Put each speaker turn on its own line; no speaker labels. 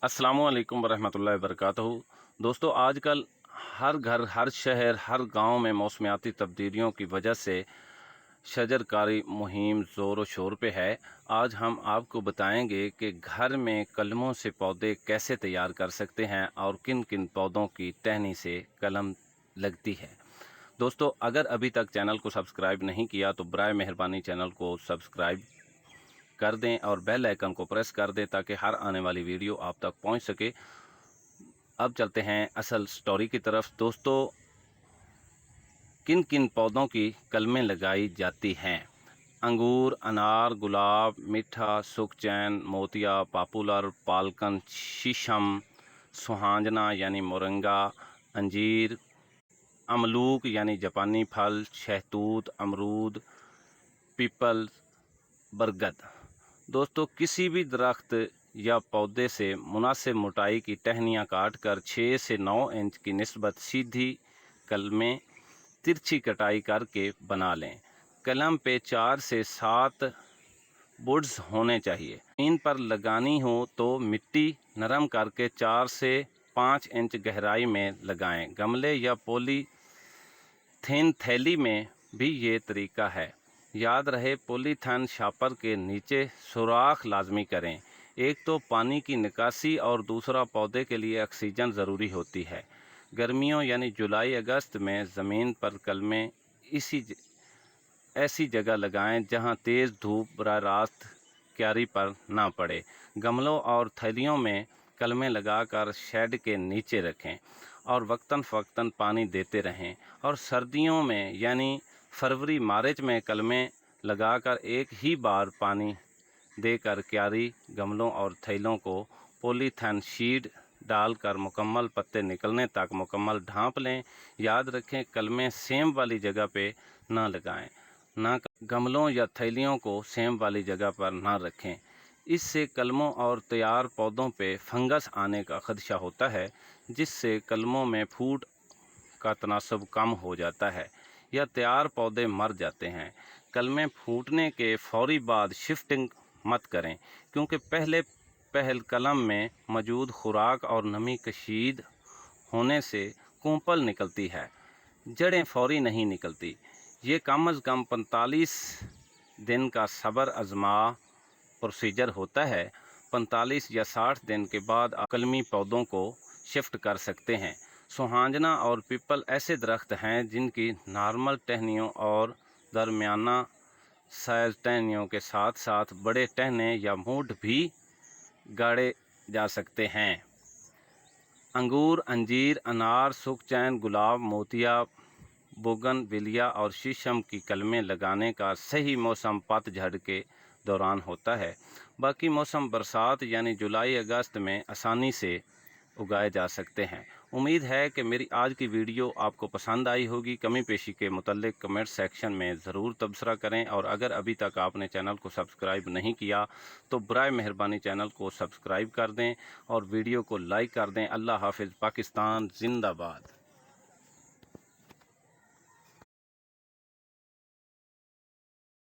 अस्सलामुअलैकुम वरहमतुल्लाहि वबरकातुहू। दोस्तों, आजकल हर घर, हर शहर, हर गांव में मौसमियाती तब्दीलियों की वजह से शजरकारी मुहिम ज़ोर व शोर पे है। आज हम आपको बताएंगे कि घर में कलमों से पौधे कैसे तैयार कर सकते हैं और किन किन पौधों की टहनी से कलम लगती है। दोस्तों, अगर अभी तक चैनल को सब्सक्राइब नहीं किया तो बराए मेहरबानी चैनल को सब्सक्राइब कर दें और बेल आइकन को प्रेस कर दें ताकि हर आने वाली वीडियो आप तक पहुंच सके। अब चलते हैं असल स्टोरी की तरफ। दोस्तों, किन किन पौधों की कलमें लगाई जाती हैं? अंगूर, अनार, गुलाब, मीठा, सुखचैन, मोतिया, पॉपुलर, पालकन, शीशम, सुहांजना यानी मोरंगा, अंजीर, अमलूक यानी जापानी फल, शहतूत, अमरूद, पीपल, बरगद। दोस्तों, किसी भी दरख्त या पौधे से मुनासिब मोटाई की टहनियाँ काट कर 6 से 9 इंच की निस्बत सीधी कलमें तिरछी कटाई करके बना लें। कलम पे 4 से 7 बुड्स होने चाहिए। इन पर लगानी हो तो मिट्टी नरम करके 4 से 5 इंच गहराई में लगाएं। गमले या पॉलीथीन थैली में भी ये तरीका है। याद रहे, पॉलीथीन शापर के नीचे सुराख लाजमी करें। एक तो पानी की निकासी और दूसरा पौधे के लिए ऑक्सीजन ज़रूरी होती है। गर्मियों यानी जुलाई अगस्त में ज़मीन पर कलमें ऐसी जगह लगाएं जहां तेज़ धूप बराह रास्त क्यारी पर ना पड़े। गमलों और थैलियों में कलमें लगाकर शेड के नीचे रखें और वक्तन फ़वक्तन पानी देते रहें। और सर्दियों में यानी फरवरी मार्च में कलमें लगाकर एक ही बार पानी देकर क्यारी, गमलों और थैलों को पॉलीथीन शीट डालकर मुकम्मल पत्ते निकलने तक मुकम्मल ढांप लें। याद रखें, कलमें सेम वाली जगह पे ना लगाएं, ना गमलों या थैलियों को सेम वाली जगह पर ना रखें। इससे कलमों और तैयार पौधों पे फंगस आने का खदशा होता है, जिससे कलमों में फूट का तनासब कम हो जाता है या तैयार पौधे मर जाते हैं। कलमें फूटने के फौरी बाद शिफ्टिंग मत करें, क्योंकि पहल कलम में मौजूद खुराक और नमी कशीद होने से कुंपल निकलती है, जड़ें फौरी नहीं निकलती। ये कम अज़ कम 45 दिन का सब्र आज़मा प्रोसीजर होता है। 45 या 60 दिन के बाद आप कलमी पौधों को शिफ्ट कर सकते हैं। सुहांजना और पीपल ऐसे दरख्त हैं जिनकी नॉर्मल टहनियों और दरमियाना साइज टहनियों के साथ साथ बड़े टहने या मूठ भी गाड़े जा सकते हैं। अंगूर, अंजीर, अनार, सुखचैन, गुलाब, मोतिया, बोगनविलिया और शीशम की कलमें लगाने का सही मौसम पतझड़ के दौरान होता है। बाकी मौसम बरसात यानी जुलाई अगस्त में आसानी से उगाए जा सकते हैं। उम्मीद है कि मेरी आज की वीडियो आपको पसंद आई होगी। कमी पेशी के मुतल्लिक कमेंट सेक्शन में ज़रूर तबसरा करें और अगर अभी तक आपने चैनल को सब्सक्राइब नहीं किया तो बराए मेहरबानी चैनल को सब्सक्राइब कर दें और वीडियो को लाइक कर दें। अल्लाह हाफिज़। पाकिस्तान जिंदाबाद।